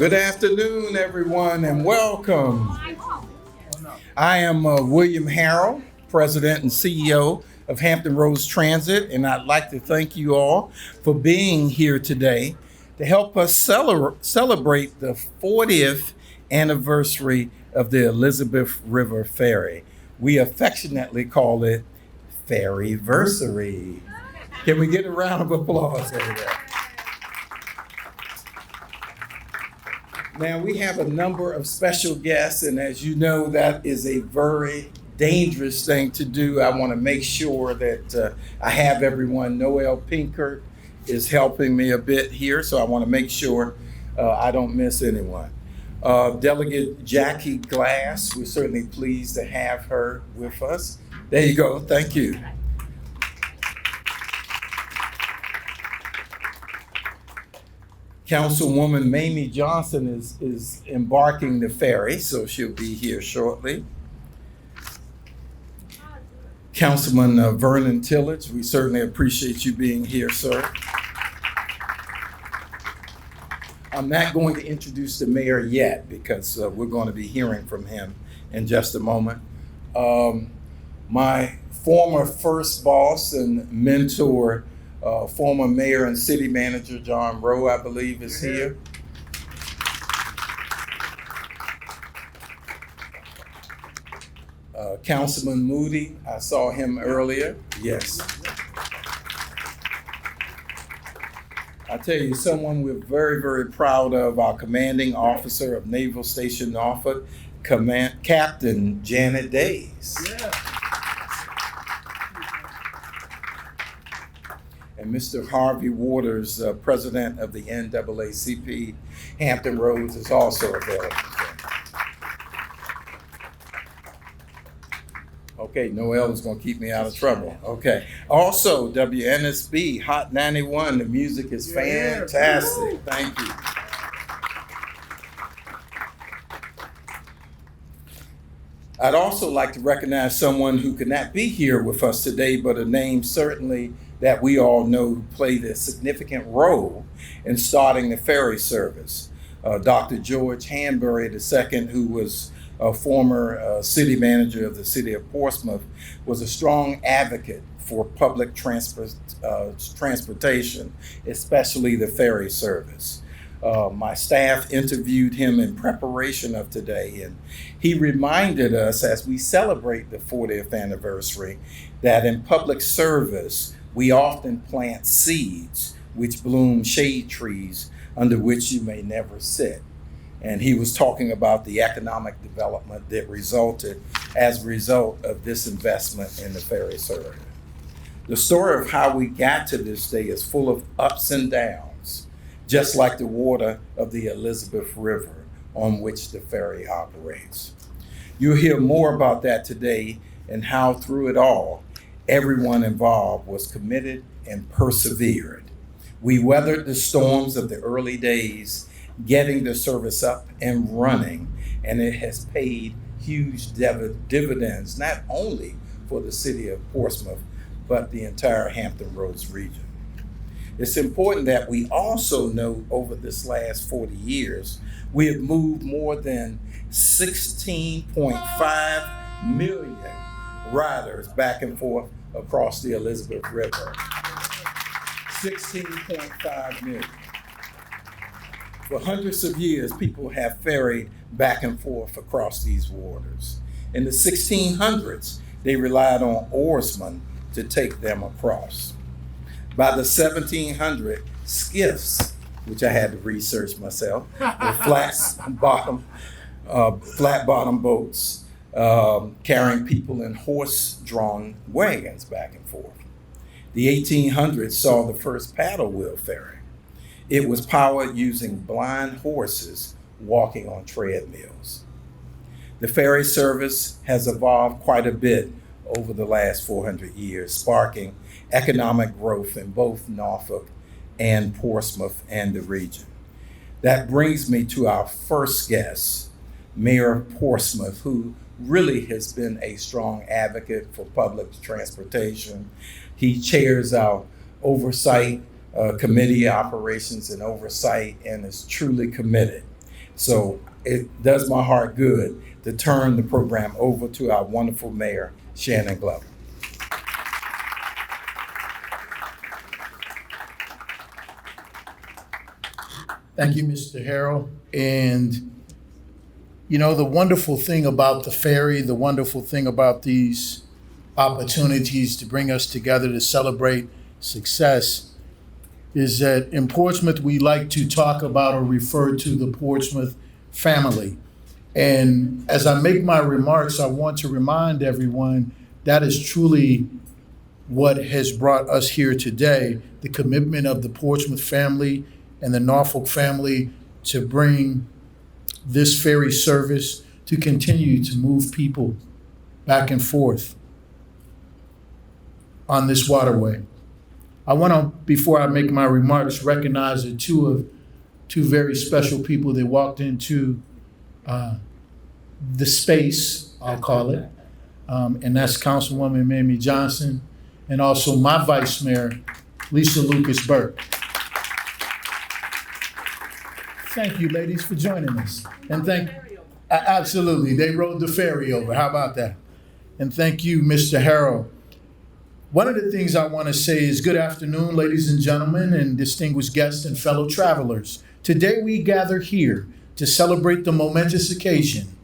Good afternoon, everyone, and welcome. I am William Harrell, President and CEO of Hampton Roads Transit, and I'd like to thank you all for being here today to help us celebrate the 40th anniversary of the Elizabeth River Ferry. We affectionately call it Ferryversary. Can we get a round of applause over there? Now, we have a number of special guests, and as you know, that is a very dangerous thing to do. I want to make sure that I have everyone. Noel Pinkert is helping me a bit here, so I want to make sure I don't miss anyone. Delegate Jackie Glass, we're certainly pleased to have her with us. There you go. Thank you. Councilwoman Mamie Johnson is embarking the ferry, so she'll be here shortly. Councilman Vernon Tillage, we certainly appreciate you being here, sir. I'm not going to introduce the mayor yet because we're going to be hearing from him in just a moment. My former first boss and mentor, former mayor and city manager John Rowe, I believe, is here. Councilman Moody, I saw him earlier. Yes. I tell you, someone we're very, very proud of, our commanding officer of Naval Station Norfolk, Captain Janet Days. Yeah. And Mr. Harvey Waters, president of the NAACP Hampton Roads, is also available. Okay, Noel is going to keep me out of trouble. Okay. Also, WNSB Hot 91, the music is fantastic. Thank you. I'd also like to recognize someone who could not be here with us today, but a name certainly that we all know who played a significant role in starting the ferry service. Dr. George Hanbury II, who was a former city manager of the city of Portsmouth, was a strong advocate for public transportation, especially the ferry service. My staff interviewed him in preparation of today, and he reminded us as we celebrate the 40th anniversary that in public service, we often plant seeds which bloom shade trees under which you may never sit. And he was talking about the economic development that resulted as a result of this investment in the ferry service. The story of how we got to this day is full of ups and downs, just like the water of the Elizabeth River on which the ferry operates. You'll hear more about that today and how through it all, everyone involved was committed and persevered. We weathered the storms of the early days, getting the service up and running, and it has paid huge dividends, not only for the city of Portsmouth, but the entire Hampton Roads region. It's important that we also note over this last 40 years, we have moved more than 16.5 million riders back and forth across the Elizabeth River. 16.5 million. For hundreds of years, people have ferried back and forth across these waters. In the 1600s, they relied on oarsmen to take them across. By the 1700s, skiffs, which I had to research myself, were flat-bottom boats carrying people in horse-drawn wagons back and forth. The 1800s saw the first paddle wheel ferry. It was powered using blind horses walking on treadmills. The ferry service has evolved quite a bit over the last 400 years, sparking economic growth in both Norfolk and Portsmouth and the region. That brings me to our first guest, Mayor of Portsmouth, who really has been a strong advocate for public transportation. He chairs our oversight committee, operations and oversight, and is truly committed. So it does my heart good to turn the program over to our wonderful mayor, Shannon Glover. Thank you, Mr. Harrell. And you know, the wonderful thing about the ferry, the wonderful thing about these opportunities to bring us together to celebrate success is that in Portsmouth, we like to talk about or refer to the Portsmouth family. And as I make my remarks, I want to remind everyone that is truly what has brought us here today, the commitment of the Portsmouth family and the Norfolk family to bring this ferry service to continue to move people back and forth on this waterway. I want to, before I make my remarks, recognize that two very special people that walked into the space, I'll call it, and that's Councilwoman Mamie Johnson and also my Vice Mayor, Lisa Lucas Burke. Thank you, ladies, for joining us. And absolutely, they rode the ferry over. How about that? And thank you, Mr. Harrell. One of the things I want to say is good afternoon, ladies and gentlemen, and distinguished guests and fellow travelers. Today we gather here to celebrate the momentous occasion,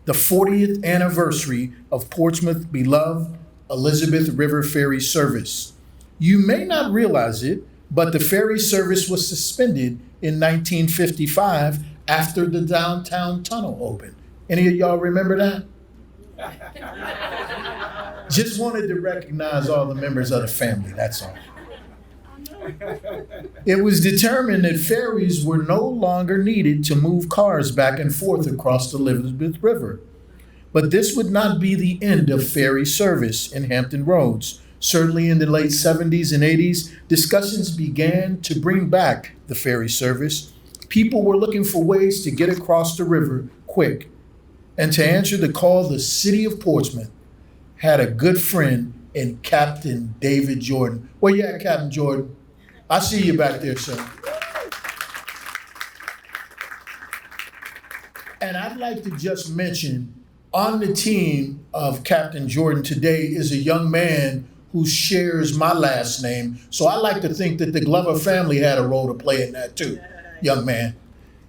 the 40th anniversary of Portsmouth's beloved Elizabeth River Ferry service. You may not realize it, but the ferry service was suspended in 1955 after the downtown tunnel opened. Any of y'all remember that? Just wanted to recognize all the members of the family, that's all. It was determined that ferries were no longer needed to move cars back and forth across the Elizabeth River. But this would not be the end of ferry service in Hampton Roads. Certainly in the late 70s and 80s, discussions began to bring back the ferry service. People were looking for ways to get across the river quick. And to answer the call, the city of Portsmouth had a good friend in Captain David Jordan. Where you at, Captain Jordan? I see you back there, sir. And I'd like to just mention, on the team of Captain Jordan today is a young man who shares my last name. So I like to think that the Glover family had a role to play in that too, young man.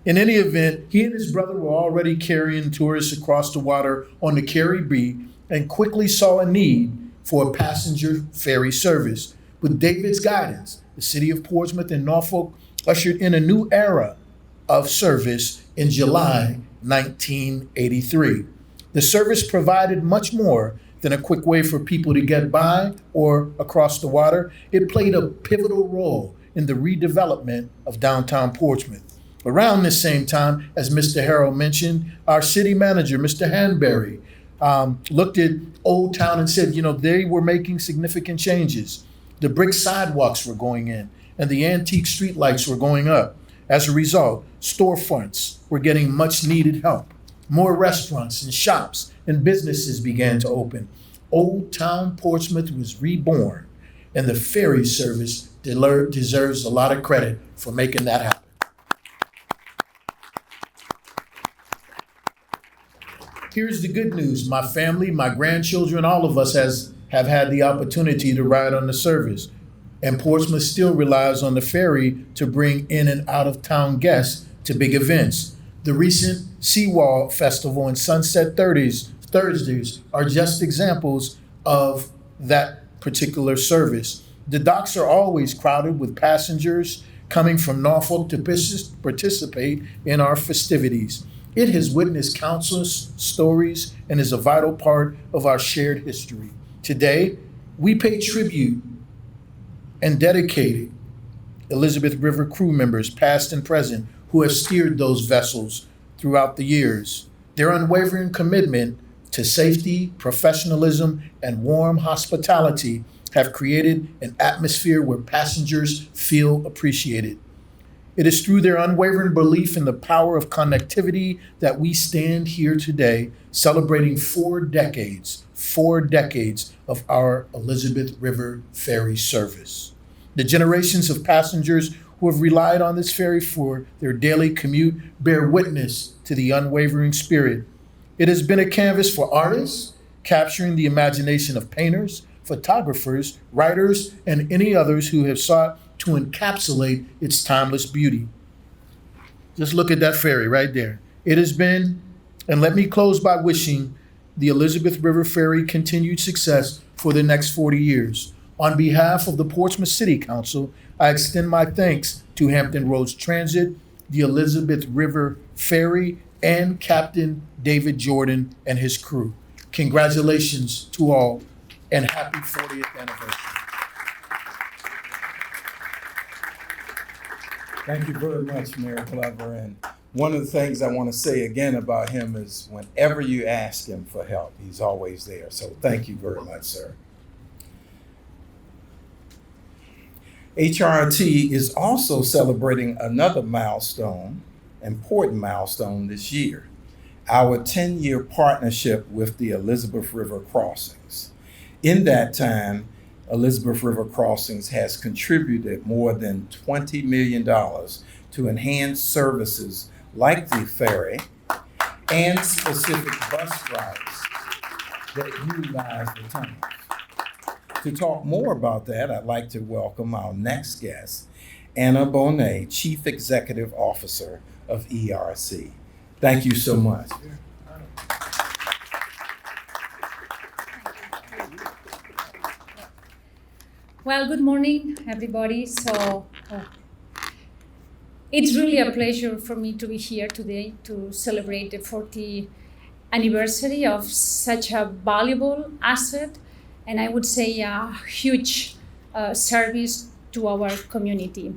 In any event, he and his brother were already carrying tourists across the water on the Carey B and quickly saw a need for a passenger ferry service. With David's guidance, the city of Portsmouth and Norfolk ushered in a new era of service in July 1983. The service provided much more than a quick way for people to get by or across the water. It played a pivotal role in the redevelopment of downtown Portsmouth. Around this same time, as Mr. Harrell mentioned, our city manager, Mr. Hanberry, looked at Old Town and said, you know, they were making significant changes. The brick sidewalks were going in and the antique streetlights were going up. As a result, storefronts were getting much needed help. More restaurants and shops and businesses began to open. Old Town Portsmouth was reborn, and the ferry service deserves a lot of credit for making that happen. Here's the good news. My family, my grandchildren, all of us have had the opportunity to ride on the service, and Portsmouth still relies on the ferry to bring in and out of town guests to big events. The recent Seawall Festival and Sunset Thursdays are just examples of that particular service. The docks are always crowded with passengers coming from Norfolk to participate in our festivities. It has witnessed countless stories and is a vital part of our shared history. Today, we pay tribute and dedicate Elizabeth River crew members, past and present, who have steered those vessels throughout the years. Their unwavering commitment to safety, professionalism, and warm hospitality have created an atmosphere where passengers feel appreciated. It is through their unwavering belief in the power of connectivity that we stand here today celebrating 4 decades of our Elizabeth River ferry service. The generations of passengers who have relied on this ferry for their daily commute bear witness to the unwavering spirit. It has been a canvas for artists, capturing the imagination of painters, photographers, writers, and any others who have sought to encapsulate its timeless beauty. Just look at that ferry right there. It has been, and let me close by wishing the Elizabeth River Ferry continued success for the next 40 years. On behalf of the Portsmouth City Council, I extend my thanks to Hampton Roads Transit, the Elizabeth River Ferry, and Captain David Jordan and his crew. Congratulations to all, and happy 40th anniversary. Thank you very much, Mayor Glover. And one of the things I want to say again about him is whenever you ask him for help, he's always there. So thank you very much, sir. HRT is also celebrating another milestone, important milestone this year, our 10-year partnership with the Elizabeth River Crossings. In that time, Elizabeth River Crossings has contributed more than $20 million to enhance services like the ferry and specific bus routes that utilize the tunnels. To talk more about that, I'd like to welcome our next guest, Anna Bonet, Chief Executive Officer of ERC. Thank you so much. Well, good morning, everybody. It's really a pleasure for me to be here today to celebrate the 40th anniversary of such a valuable asset, and I would say a huge service to our community.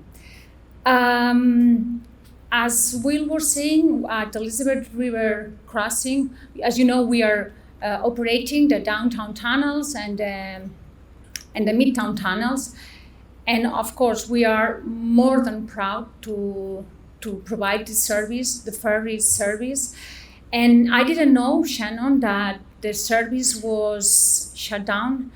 As Will was saying, at Elizabeth River Crossing, as you know, we are operating the downtown tunnels and the midtown tunnels. And of course, we are more than proud to provide this service, the ferry service. And I didn't know, Shannon, that the service was shut down.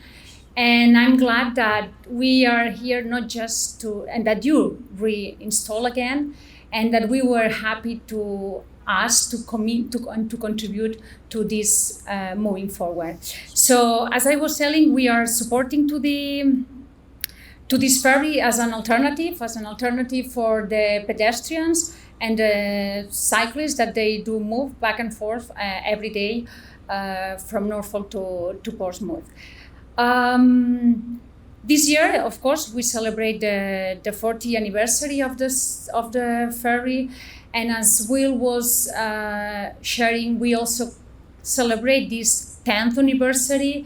And I'm glad that we are here not just and that you reinstall again, and that we were happy to us to commit to contribute to this moving forward. So as I was telling, we are supporting to this ferry as an alternative for the pedestrians and the cyclists that they do move back and forth every day from Norfolk to Portsmouth. This year, of course, we celebrate the 40th anniversary of the ferry. And as Will was sharing, we also celebrate this 10th anniversary.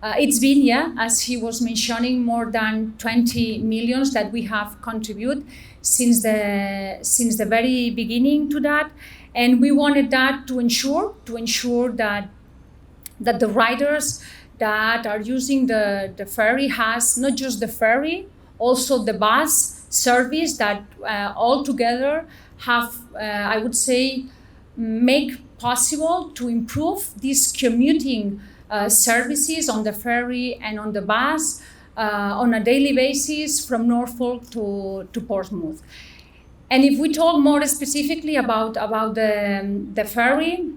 It's been, as he was mentioning, more than 20 million that we have contributed since the very beginning to that. And we wanted that to ensure that the riders that are using the ferry has not just the ferry, also the bus service that all together have, I would say, make possible to improve these commuting services on the ferry and on the bus on a daily basis from Norfolk to Portsmouth. And if we talk more specifically about the ferry,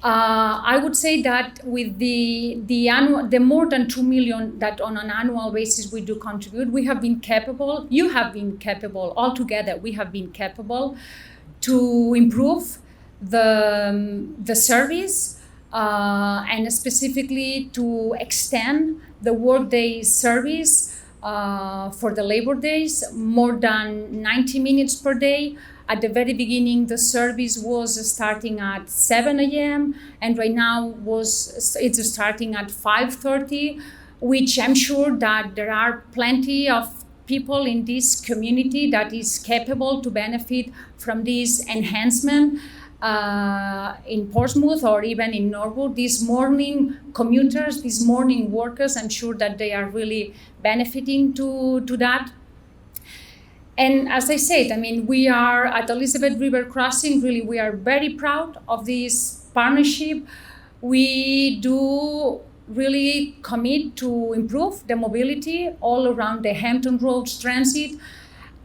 I would say that with the more than 2 million that on an annual basis we do contribute, we have been capable, you have been capable, all together we have been capable to improve the service and specifically to extend the workday service for the labor days, more than 90 minutes per day. At the very beginning, the service was starting at 7 a.m. and right now it's starting at 5:30, which I'm sure that there are plenty of people in this community that is capable to benefit from this enhancement in Portsmouth or even in Norwood. These morning commuters, these morning workers, I'm sure that they are really benefiting to that. And as I said, I mean, we are at Elizabeth River Crossing, really, we are very proud of this partnership. We do really commit to improve the mobility all around the Hampton Roads Transit.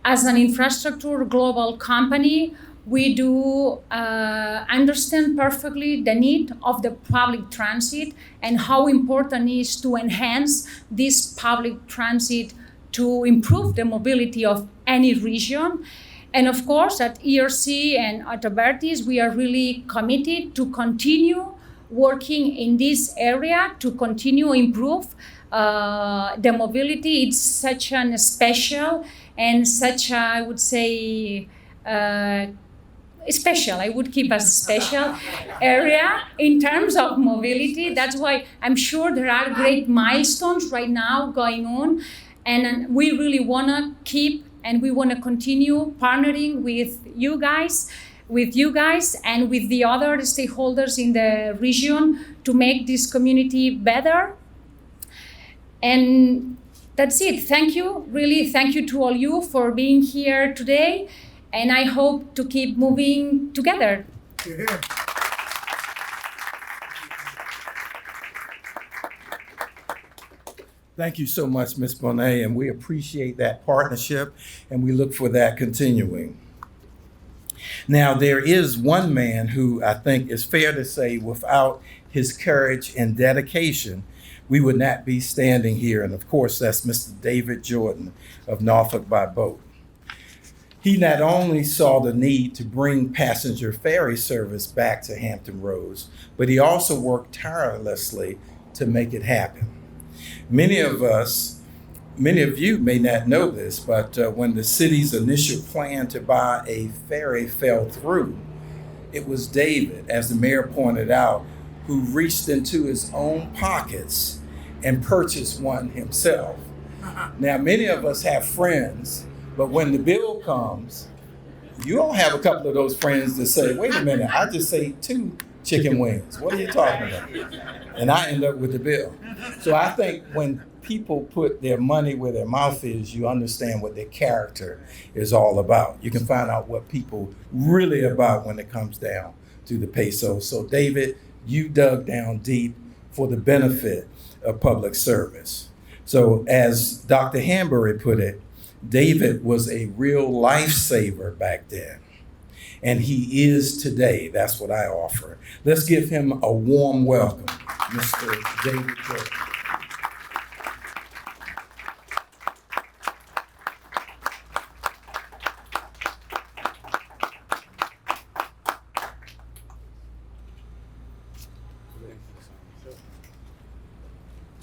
as an infrastructure global company, we do understand perfectly the need of the public transit and how important it is to enhance this public transit to improve the mobility of any region. And of course, at ERC and at Abertis, we are really committed to continue working in this area to continue improve the mobility. It's such an special and such a, I would say, special, I would keep as special area in terms of mobility. That's why I'm sure there are great milestones right now going on, and we really want to keep and we want to continue partnering with you guys and with the other stakeholders in the region to make this community better. And that's it. Thank you, really thank you to all you for being here today, and I hope to keep moving together. Yeah. Thank you so much, Ms. Bonet, and we appreciate that partnership, and we look for that continuing. Now, there is one man who I think is fair to say without his courage and dedication, we would not be standing here, and of course, that's Mr. David Jordan of Norfolk by Boat. He not only saw the need to bring passenger ferry service back to Hampton Roads, but he also worked tirelessly to make it happen. Many of you may not know this, but when the city's initial plan to buy a ferry fell through, it was David, as the mayor pointed out, who reached into his own pockets and purchased one himself. Now, many of us have friends, but when the bill comes, you all have a couple of those friends that say, wait a minute, I just ate 2 chicken wings. What are you talking about? And I end up with the bill. So I think when people put their money where their mouth is, you understand what their character is all about. You can find out what people really about when it comes down to the peso. So David, you dug down deep for the benefit of public service. So as Dr. Hanbury put it, David was a real lifesaver back then. And he is today. That's what I offer. Let's give him a warm welcome, Mr. David Jordan.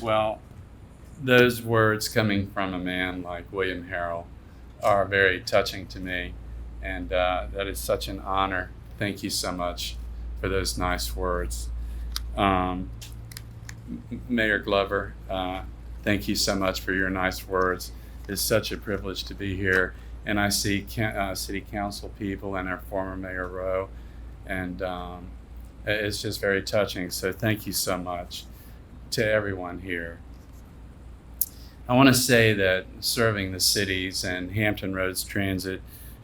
Well, those words coming from a man like William Harrell are very touching to me, and that is such an honor. Thank you so much for those nice words. Mayor Glover, thank you so much for your nice words. It's such a privilege to be here, and I see city council people and our former Mayor Rowe, and it's just very touching, so thank you so much to everyone here. I want to say that serving the cities and Hampton Roads Transit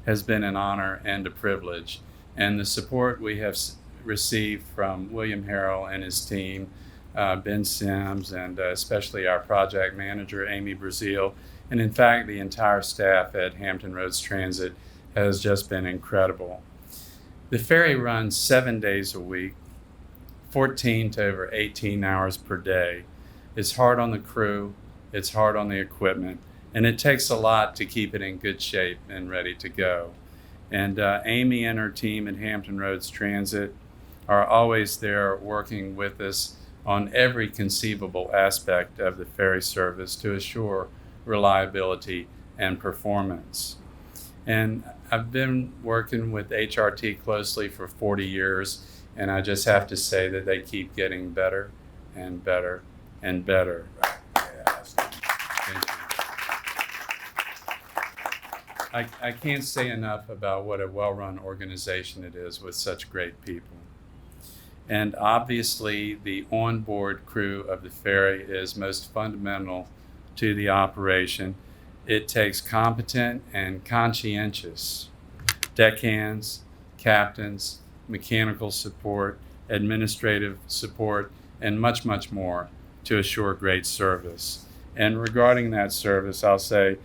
has been an honor and a privilege, and the support we have received from William Harrell and his team, Ben Sims, and especially our project manager, Amy Brazil, and in fact, the entire staff at Hampton Roads Transit has just been incredible. The ferry runs 7 days a week, 14 to over 18 hours per day. It's hard on the crew, it's hard on the equipment, and it takes a lot to keep it in good shape and ready to go. And Amy and her team at Hampton Roads Transit are always there working with us on every conceivable aspect of the ferry service to assure reliability and performance. And I've been working with HRT closely for 40 years, and I just have to say that they keep getting better and better and better. Thank you. I can't say enough about what a well-run organization it is with such great people. And obviously, the onboard crew of the ferry is most fundamental to the operation. It takes competent and conscientious deckhands, captains, mechanical support, administrative support, and much, much more to assure great service. And regarding that service, I'll say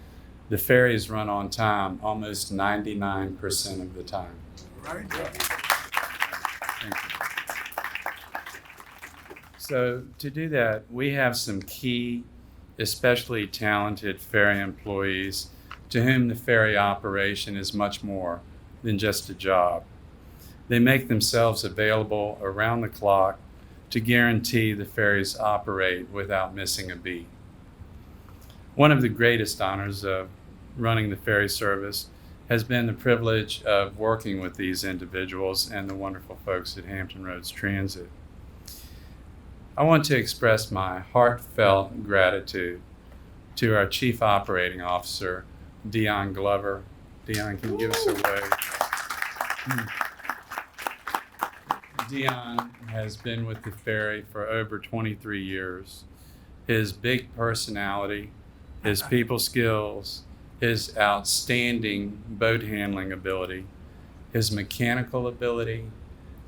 The ferries run on time almost 99% of the time. Right. Thank you. So to do that, we have some key, especially talented ferry employees to whom the ferry operation is much more than just a job. They make themselves available around the clock to guarantee the ferries operate without missing a beat. One of the greatest honors of running the ferry service has been the privilege of working with these individuals and the wonderful folks at Hampton Roads Transit. I want to express my heartfelt gratitude to our Chief Operating Officer, Dion Glover. Dion, can you give us a wave? Dion has been with the ferry for over 23 years. His big personality, his people skills, his outstanding boat handling ability, his mechanical ability,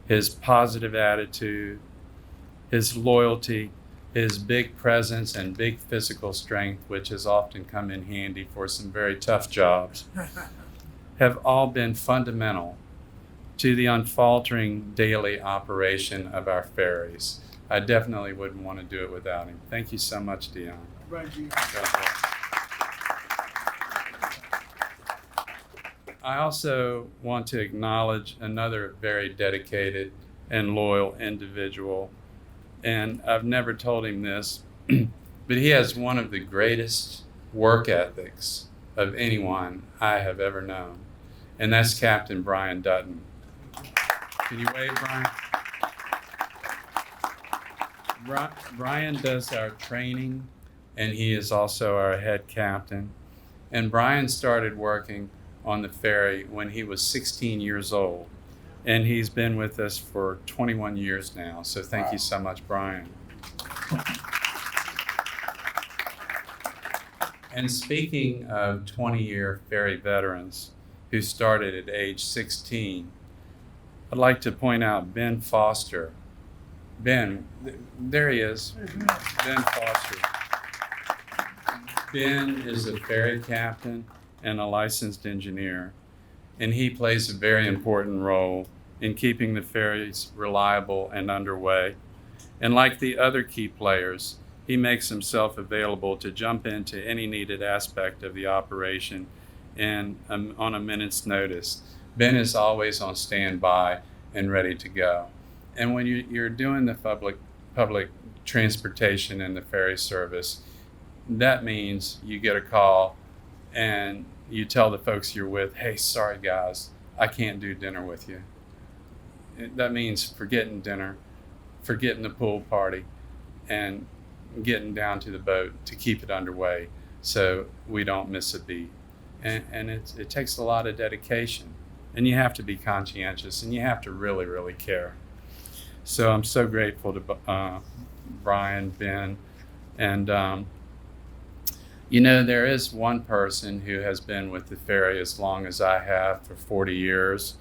his positive attitude, his loyalty, his big presence and big physical strength, which has often come in handy for some very tough jobs, have all been fundamental to the unfaltering daily operation of our ferries. I definitely wouldn't want to do it without him. Thank you so much, Dion. Right, Dion. God bless. I also want to acknowledge another very dedicated and loyal individual. And I've never told him this, but he has one of the greatest work ethics of anyone I have ever known. And that's Captain Brian Dutton. Can you wave, Brian? Brian does our training, and he is also our head captain. And Brian started working on the ferry when he was 16 years old. And he's been with us for 21 years now. So thank you so much, Brian. And speaking of 20-year ferry veterans who started at age 16, I'd like to point out Ben Foster. Ben, there he is. Ben Foster. Ben is a ferry captain and a licensed engineer, and he plays a very important role in keeping the ferries reliable and underway. And like the other key players, he makes himself available to jump into any needed aspect of the operation and on a minute's notice. Ben is always on standby and ready to go. And when you're doing the public transportation and the ferry service, that means you get a call and you tell the folks you're with, hey, sorry guys, I can't do dinner with you. That means forgetting dinner, forgetting the pool party, and getting down to the boat to keep it underway so we don't miss a beat. And it takes a lot of dedication, and you have to be conscientious, and you have to really, really care. So I'm so grateful to Brian, Ben, and there is one person who has been with the ferry as long as I have, for 40 years.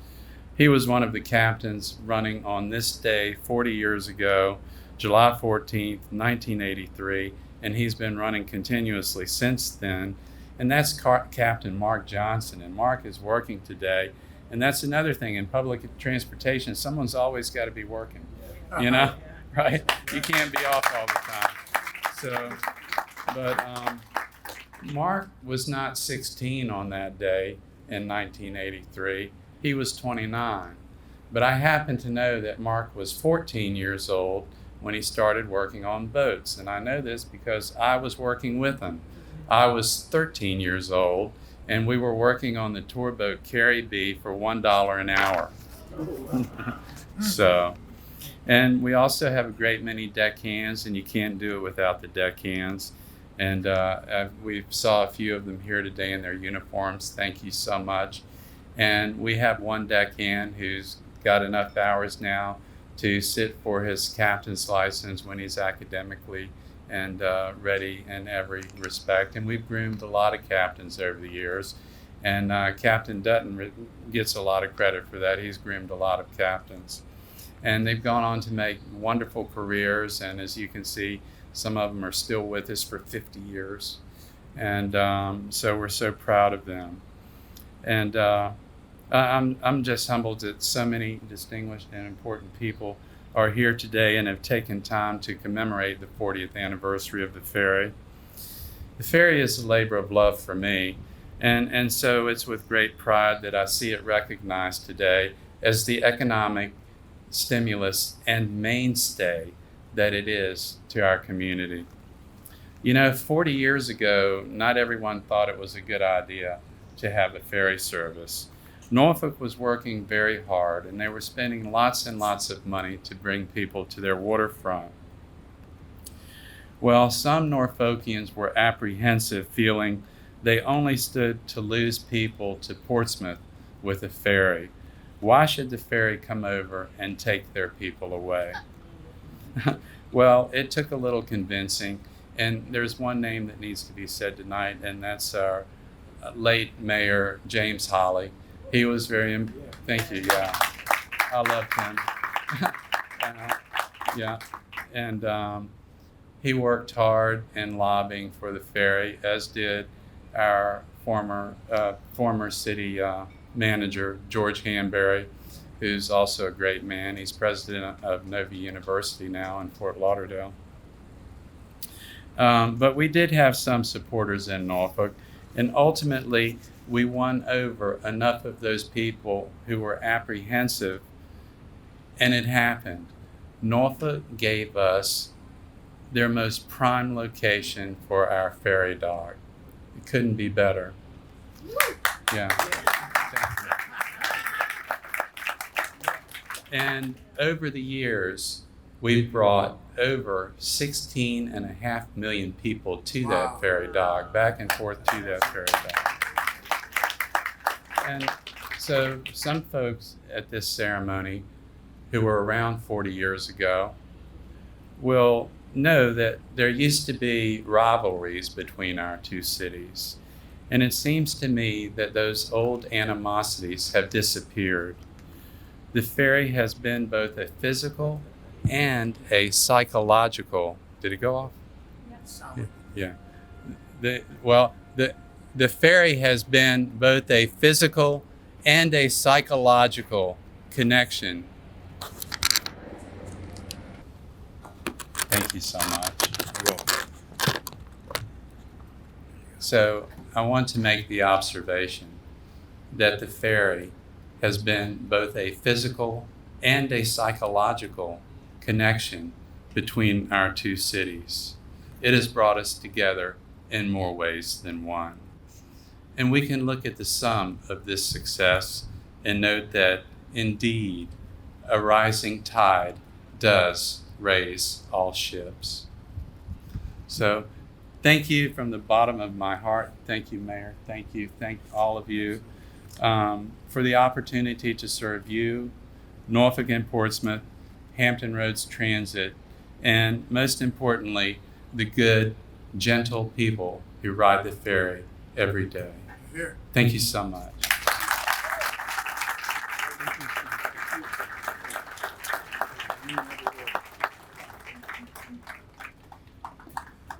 He was one of the captains running on this day 40 years ago, July 14th, 1983, and he's been running continuously since then. And that's Captain Mark Johnson, and Mark is working today. And that's another thing in public transportation, someone's always got to be working, right? You can't be off all the time. But Mark was not 16 on that day in 1983. He was 29. But I happen to know that Mark was 14 years old when he started working on boats. And I know this because I was working with him. I was 13 years old, and we were working on the tour boat Carrie B for $1 an hour. And we also have a great many deckhands, and you can't do it without the deckhands. And we saw a few of them here today in their uniforms. Thank you so much. And we have one deckhand who's got enough hours now to sit for his captain's license when he's academically and ready in every respect. And we've groomed a lot of captains over the years. And Captain Dutton gets a lot of credit for that. He's groomed a lot of captains. And they've gone on to make wonderful careers. And as you can see, some of them are still with us for 50 years. And so we're so proud of them. And I'm just humbled that so many distinguished and important people are here today and have taken time to commemorate the 40th anniversary of the Ferry. The Ferry is a labor of love for me, and so it's with great pride that I see it recognized today as the economic stimulus and mainstay that it is to our community. 40 years ago, not everyone thought it was a good idea to have a ferry service. Norfolk was working very hard, and they were spending lots and lots of money to bring people to their waterfront. Well, some Norfolkians were apprehensive, feeling they only stood to lose people to Portsmouth with a ferry. Why should the ferry come over and take their people away? Well, it took a little convincing, and there's one name that needs to be said tonight, and that's our late Mayor James Holly. He was very, thank you, yeah. I loved him. Yeah, and he worked hard in lobbying for the ferry, as did our former city manager, George Hanbury, who's also a great man. He's president of Nova University now in Fort Lauderdale. But we did have some supporters in Norfolk, and ultimately we won over enough of those people who were apprehensive, and it happened. Norfolk gave us their most prime location for our ferry dock. It couldn't be better. Yeah. And over the years, we've brought over 16.5 million people to that ferry dock, back and forth to that ferry dock. And so some folks at this ceremony who were around 40 years ago will know that there used to be rivalries between our two cities. And it seems to me that those old animosities have disappeared. The ferry has been both a physical and a psychological. Did it go off? Yeah. The ferry has been both a physical and a psychological connection. Thank you so much. So I want to make the observation that the ferry has been both a physical and a psychological connection between our two cities. It has brought us together in more ways than one. And we can look at the sum of this success and note that indeed a rising tide does raise all ships. So thank you from the bottom of my heart. Thank you, Mayor. Thank you. Thank all of you for the opportunity to serve you, Norfolk and Portsmouth, Hampton Roads Transit, and most importantly, the good, gentle people who ride the ferry every day. Thank you so much.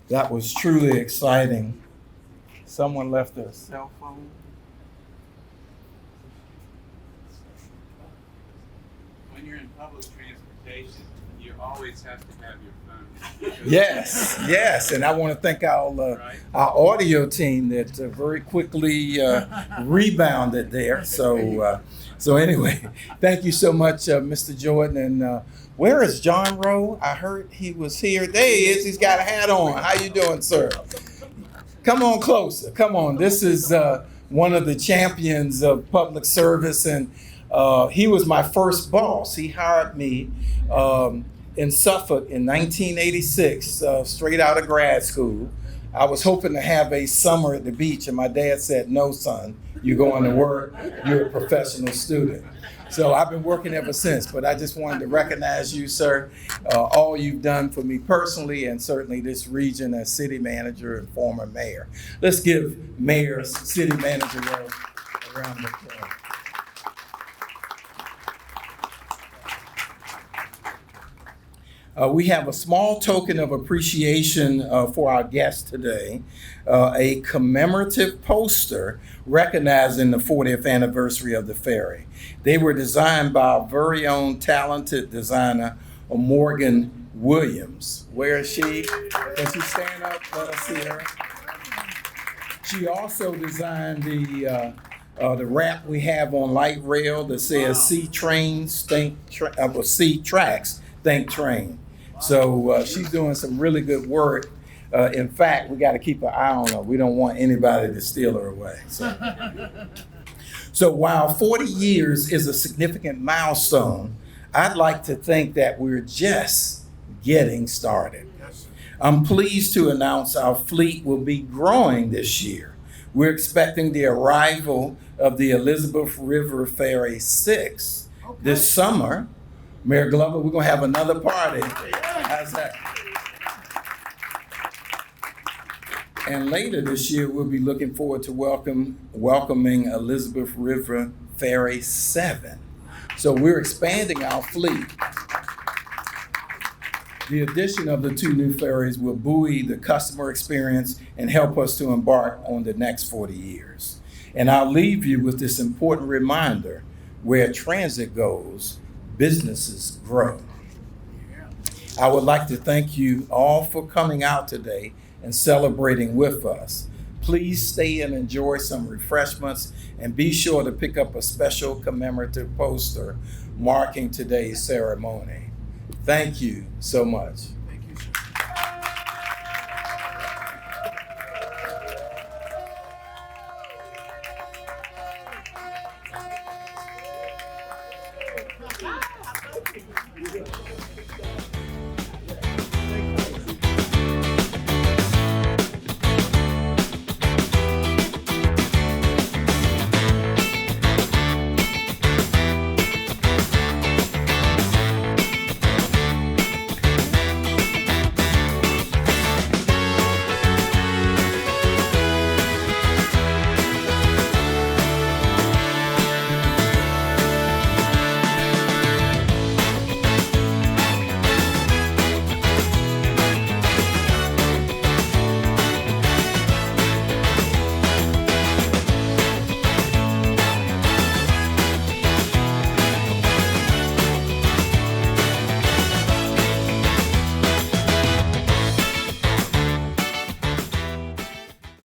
That was truly exciting. Someone left their cell phone. When you're in public transportation, you always have to have your phone. Yes, and I want to thank our audio team that very quickly rebounded there. So anyway, thank you so much, Mr. Jordan. And where is John Rowe? I heard he was here. There he is. He's got a hat on. How you doing, sir? Come on closer. Come on. This is one of the champions of public service, and he was my first boss. He hired me in Suffolk in 1986, straight out of grad school. I was hoping to have a summer at the beach, and my dad said, "No, son, you're going to work. You're a professional student." So I've been working ever since, but I just wanted to recognize you, sir, all you've done for me personally, and certainly this region as city manager and former mayor. Let's give Mayor, city manager a round of applause. We have a small token of appreciation for our guest today, a commemorative poster recognizing the 40th anniversary of the Ferry. They were designed by our very own talented designer, Morgan Williams. Where is she? Can she stand up? Let us see her. She also designed the wrap we have on light rail that says "See trains, think see tracks, think train." So she's doing some really good work. In fact, we got to keep an eye on her. We don't want anybody to steal her away. So while 40 years is a significant milestone, I'd like to think that we're just getting started. I'm pleased to announce our fleet will be growing this year. We're expecting the arrival of the Elizabeth River Ferry 6 this summer. Mayor Glover, we're going to have another party. How's that? And later this year, we'll be looking forward to welcoming Elizabeth River Ferry 7. So we're expanding our fleet. The addition of the 2 new ferries will buoy the customer experience and help us to embark on the next 40 years. And I'll leave you with this important reminder: where transit goes, businesses grow. I would like to thank you all for coming out today and celebrating with us. Please stay and enjoy some refreshments, and be sure to pick up a special commemorative poster marking today's ceremony. Thank you so much.